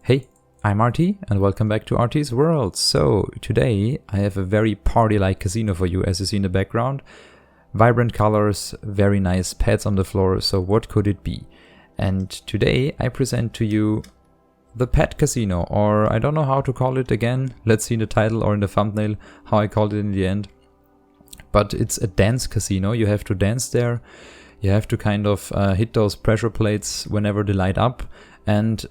Hey, I'm RT and welcome back to RTsWorld. So today I have a very party-like casino for you, as you see in the background. Vibrant colors, very nice pads on the floor, so what could it be? And today I present to you the pet casino, or I don't know how to call it again. Let's see in the title or in the thumbnail how I called it in the end. But it's a dance casino. You have to dance there. You have to kind of hit those pressure plates whenever they light up. And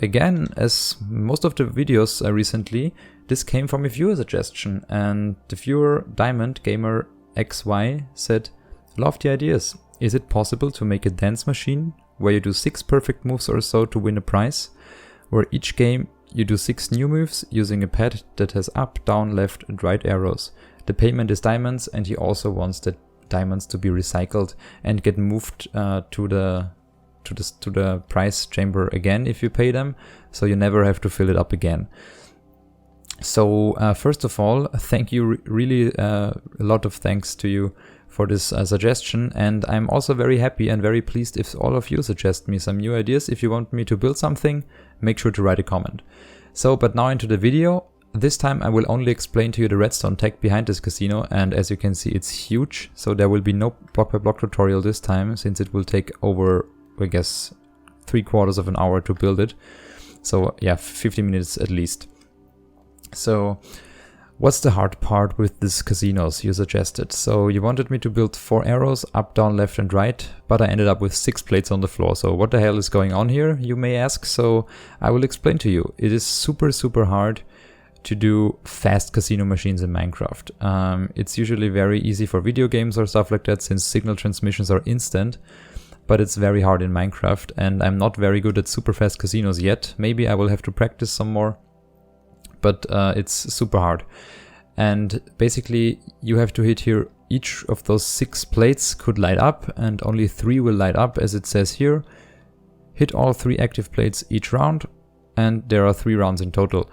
again, as most of the videos recently, this came from a viewer suggestion, and the viewer Diamond Gamer XY said, "Love the ideas. Is it possible to make a dance machine where you do 6 perfect moves or so to win a prize? Where each game you do 6 new moves using a pad that has up, down, left and right arrows. The payment is diamonds, and he also wants the diamonds to be recycled and get moved to the prize chamber again if you pay them, so you never have to fill it up again." So first of all, thank you, really a lot of thanks to you for this suggestion, and I'm also very happy and very pleased if all of you suggest me some new ideas. If you want me to build something, make sure to write a comment. So, but now into the video. This time I will only explain to you the redstone tech behind this casino, and as you can see it's huge, so there will be no block by block tutorial this time, since it will take over, I guess, 3/4 of an hour to build it. So yeah, 50 minutes at least. So what's the hard part with these casinos you suggested? So you wanted me to build 4 arrows, up, down, left and right, but I ended up with 6 plates on the floor. So what the hell is going on here, you may ask? So I will explain to you. It is super hard to do fast casino machines in Minecraft. It's usually very easy for video games or stuff like that, since signal transmissions are instant. But it's very hard in Minecraft, and I'm not very good at super fast casinos yet. Maybe I will have to practice some more, but it's super hard. And basically you have to hit here, each of those 6 plates could light up, and only 3 will light up, as it says here. Hit all 3 active plates each round, and there are 3 rounds in total.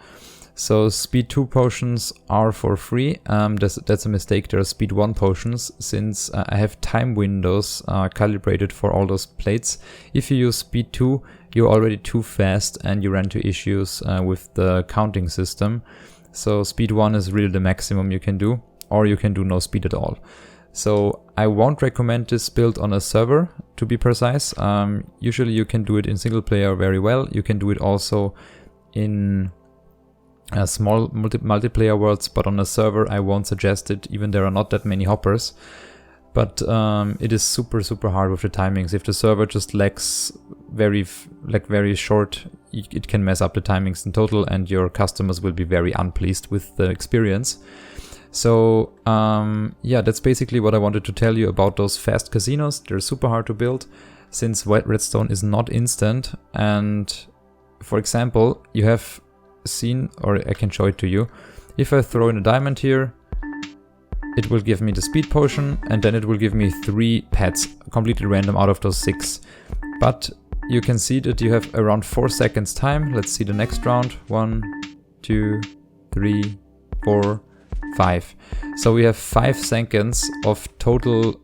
So speed 2 potions are for free. That's a mistake. There are speed 1 potions, since I have time windows calibrated for all those plates. If you use speed 2, you're already too fast and you run into issues with the counting system. So speed 1 is really the maximum you can do, or you can do no speed at all. So I won't recommend this build on a server, to be precise. Usually you can do it in single player very well. You can do it also in small multiplayer worlds, but on a server I won't suggest it, even there are not that many hoppers. But it is super hard with the timings. If the server just lacks very short, it can mess up the timings in total, and your customers will be very unpleased with the experience. So yeah, that's basically what I wanted to tell you about those fast casinos. They're super hard to build, since white redstone is not instant. And for example, you have seen, or I can show it to you, if I throw in a diamond here, it will give me the speed potion, and then it will give me 3 pads, completely random out of those 6. But you can see that you have around 4 seconds time. Let's see the next round. 1, 2, 3, 4, 5. So we have 5 seconds of total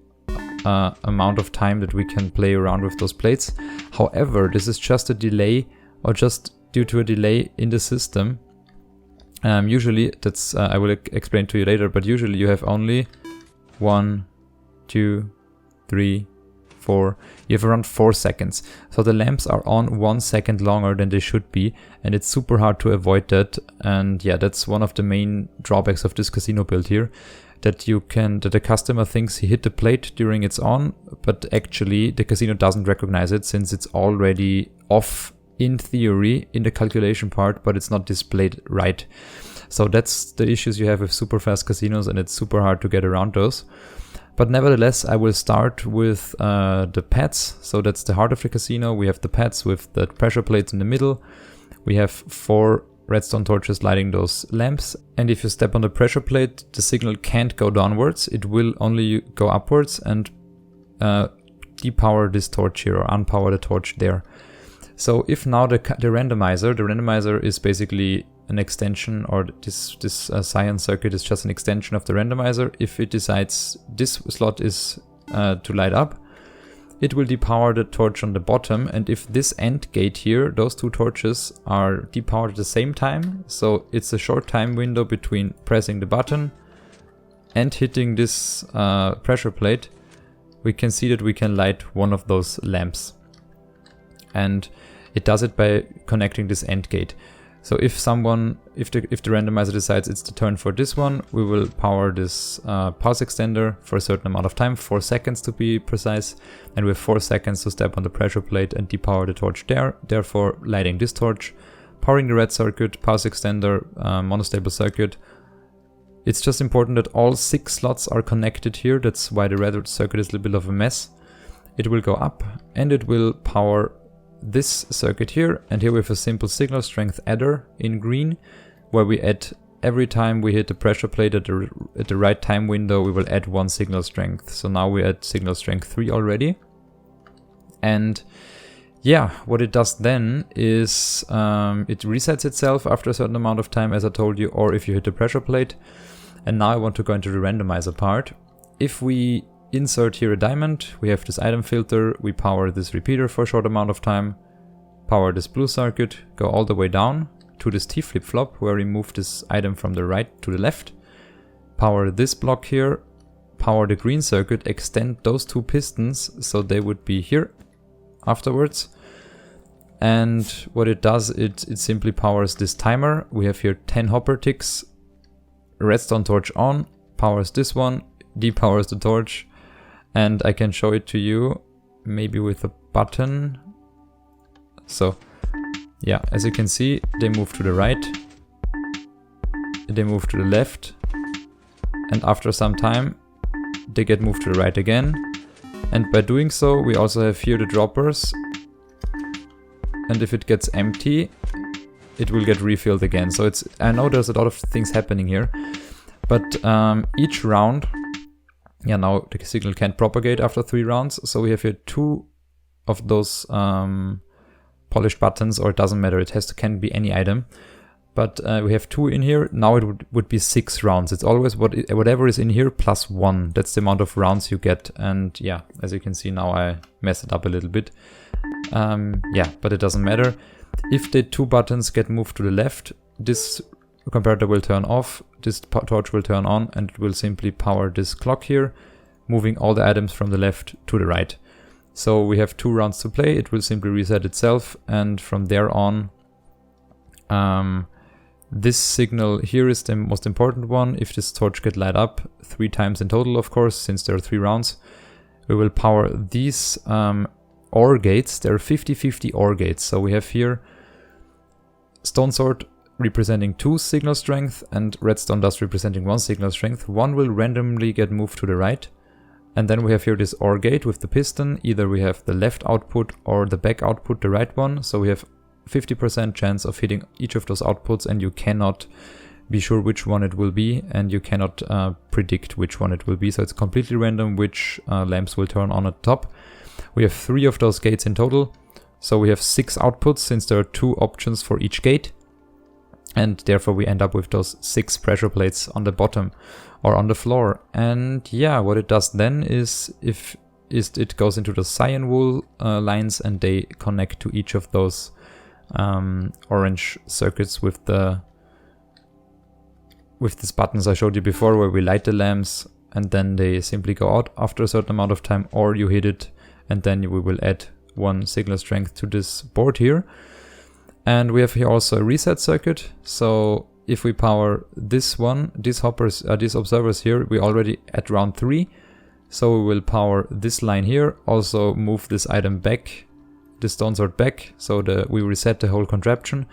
amount of time that we can play around with those plates. However, this is just a delay, or just due to a delay in the system. Usually, that's I will explain to you later, but usually you have only 1, 2, 3, 4. You have around 4 seconds. So the lamps are on 1 second longer than they should be, and it's super hard to avoid that. And yeah, that's one of the main drawbacks of this casino build here, that the customer thinks he hit the plate during it's on, but actually the casino doesn't recognize it, since it's already off in theory in the calculation part, but it's not displayed right. So that's the issues you have with super fast casinos, and it's super hard to get around those. But nevertheless, I will start with the pads. So that's the heart of the casino. We have the pads with the pressure plates in the middle. We have 4 redstone torches lighting those lamps, and if you step on the pressure plate, the signal can't go downwards. It will only go upwards and depower this torch here, or unpower the torch there. So if now the randomizer is basically an extension, or this cyan circuit is just an extension of the randomizer. If it decides this slot is to light up, it will depower the torch on the bottom, and if this AND gate here, those two torches are depowered at the same time, so it's a short time window between pressing the button and hitting this pressure plate, we can see that we can light one of those lamps. And it does it by connecting this AND gate. So if the randomizer decides it's the turn for this one, we will power this pulse extender for a certain amount of time, 4 seconds to be precise, and we have 4 seconds to step on the pressure plate and depower the torch there, therefore lighting this torch, powering the red circuit, pulse extender, monostable circuit. It's just important that all 6 slots are connected here, that's why the red circuit is a little bit of a mess. It will go up and it will power this circuit here, and here we have a simple signal strength adder in green, where we add every time we hit the pressure plate at the right time window, we will add 1 signal strength. So now we add signal strength 3 already. And yeah, what it does then is it resets itself after a certain amount of time, as I told you, or if you hit the pressure plate. And now I want to go into the randomizer part. If we insert here a diamond, we have this item filter, we power this repeater for a short amount of time, power this blue circuit, go all the way down to this T flip-flop where we move this item from the right to the left, power this block here, power the green circuit, extend those 2 pistons so they would be here afterwards. And what it does, it simply powers this timer. We have here 10 hopper ticks, redstone torch on, powers this one, depowers the torch. And I can show it to you, maybe with a button. So yeah, as you can see, they move to the right, they move to the left, and after some time, they get moved to the right again. And by doing so, we also have here the droppers. And if it gets empty, it will get refilled again. So I know there's a lot of things happening here, but each round, yeah, now the signal can't propagate after 3 rounds, so we have here 2 of those polished buttons, or it doesn't matter, can be any item. But we have 2 in here, now it would be 6 rounds. It's always whatever is in here plus 1, that's the amount of rounds you get. And yeah, as you can see now I messed it up a little bit. Yeah, but it doesn't matter. If the 2 buttons get moved to the left, this comparator will turn off, this torch will turn on, and it will simply power this clock here, moving all the items from the left to the right. So we have 2 rounds to play, it will simply reset itself, and from there on, this signal here is the most important one. If this torch get light up 3 times in total, of course, since there are 3 rounds, we will power these OR gates. There are 50-50 OR gates. So we have here stone sword representing 2 signal strength and redstone dust representing 1 signal strength. One will randomly get moved to the right. And then we have here this OR gate with the piston. Either we have the left output or the back output, the right one. So we have 50% chance of hitting each of those outputs, and you cannot be sure which one it will be, and you cannot predict which one it will be. So it's completely random which lamps will turn on at the top. We have 3 of those gates in total. So we have 6 outputs since there are 2 options for each gate. And therefore we end up with those 6 pressure plates on the bottom or on the floor. And yeah, what it does then is it goes into the cyan wool lines, and they connect to each of those orange circuits with these buttons I showed you before, where we light the lamps and then they simply go out after a certain amount of time, or you hit it and then we will add 1 signal strength to this board here. And we have here also a reset circuit. So if we power this one, these observers here, we already at round 3. So we will power this line here, also move this item back, this stone sword back, so we reset the whole contraption.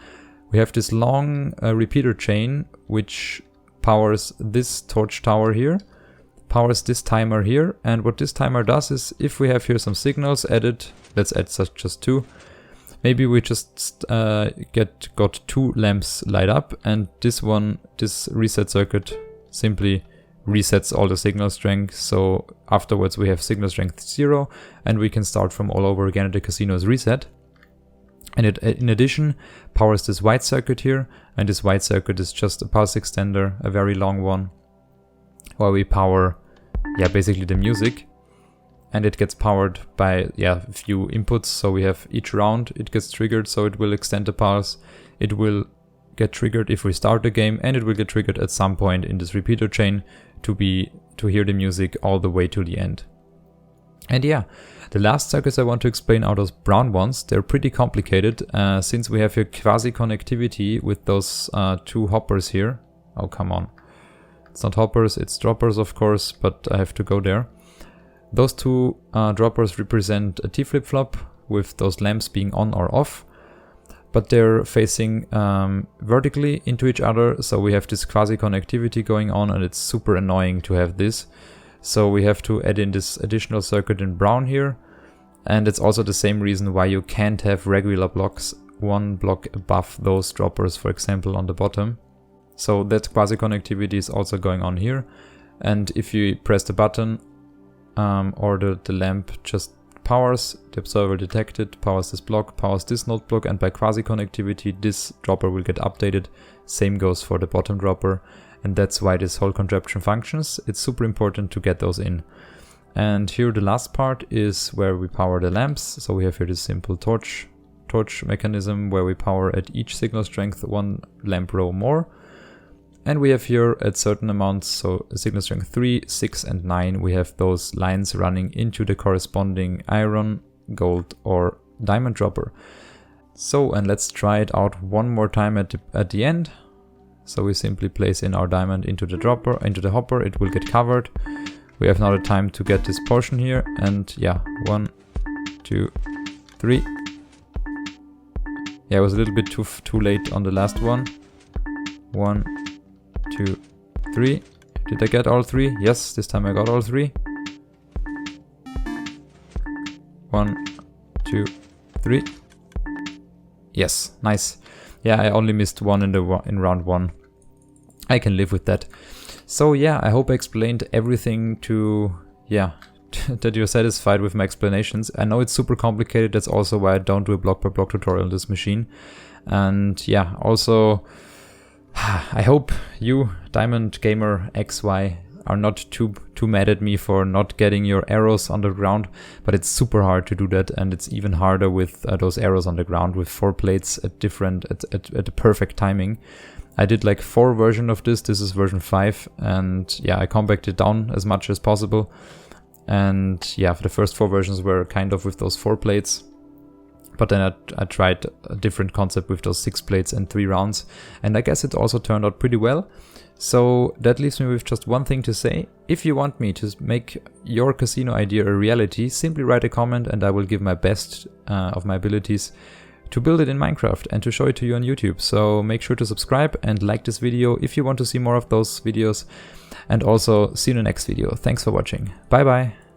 We have this long repeater chain which powers this torch tower here, powers this timer here, and what this timer does is, if we have here some signals added, let's add just 2, maybe we just got 2 lamps light up, and this reset circuit simply resets all the signal strength. So afterwards we have signal strength 0, and we can start from all over again, and the casino is reset. And it in addition powers this white circuit here, and this white circuit is just a pulse extender, a very long one, where we power basically the music. and it gets powered by a few inputs. So we have each round it gets triggered, so it will extend the pulse. It will get triggered if we start the game, and it will get triggered at some point in this repeater chain to hear the music all the way to the end. And yeah, the last circuits I want to explain are those brown ones. They're pretty complicated since we have here quasi connectivity with those two hoppers here. Oh, come on. It's not hoppers, it's droppers, of course, but I have to go there. Those two droppers represent a T flip-flop with those lamps being on or off, but they're facing vertically into each other, so we have this quasi connectivity going on, and it's super annoying to have this. So we have to add in this additional circuit in brown here, and it's also the same reason why you can't have regular blocks one block above those droppers, for example, on the bottom. So that quasi connectivity is also going on here, and if you press the button or the lamp just powers, the observer detected, powers this block, powers this node block, and by quasi connectivity this dropper will get updated. Same goes for the bottom dropper, and that's why this whole contraption functions. It's super important to get those in. And here the last part is where we power the lamps. So we have here this simple torch mechanism where we power at each signal strength one lamp row more. And we have here at certain amounts, so signal strength 3, 6 and 9, we have those lines running into the corresponding iron, gold or diamond dropper. So, and let's try it out one more time at the end. So we simply place in our diamond into the dropper, into the hopper, it will get covered. We have now the time to get this portion here, and yeah, 1, 2, 3. Yeah, it was a little bit too late on the last one. 1, 2, 3. Did I get all 3? Yes, this time I got all 3. 1, 2, 3. Yes, nice. Yeah, I only missed one in round 1. I can live with that. So yeah, I hope I explained everything to, that you're satisfied with my explanations. I know it's super complicated, that's also why I don't do a block per block tutorial on this machine. And yeah, also, I hope you, Diamond Gamer XY, are not too mad at me for not getting your arrows on the ground, but it's super hard to do that, and it's even harder with those arrows on the ground with 4 plates at the perfect timing. I did like 4 versions of this. This is version 5, and yeah, I compacted down as much as possible. And yeah, the first 4 versions were kind of with those 4 plates. But then I tried a different concept with those 6 plates and 3 rounds, and I guess it also turned out pretty well. So that leaves me with just one thing to say. If you want me to make your casino idea a reality, simply write a comment and I will give my best of my abilities to build it in Minecraft and to show it to you on YouTube. So make sure to subscribe and like this video if you want to see more of those videos, and also see you in the next video. Thanks for watching. Bye bye.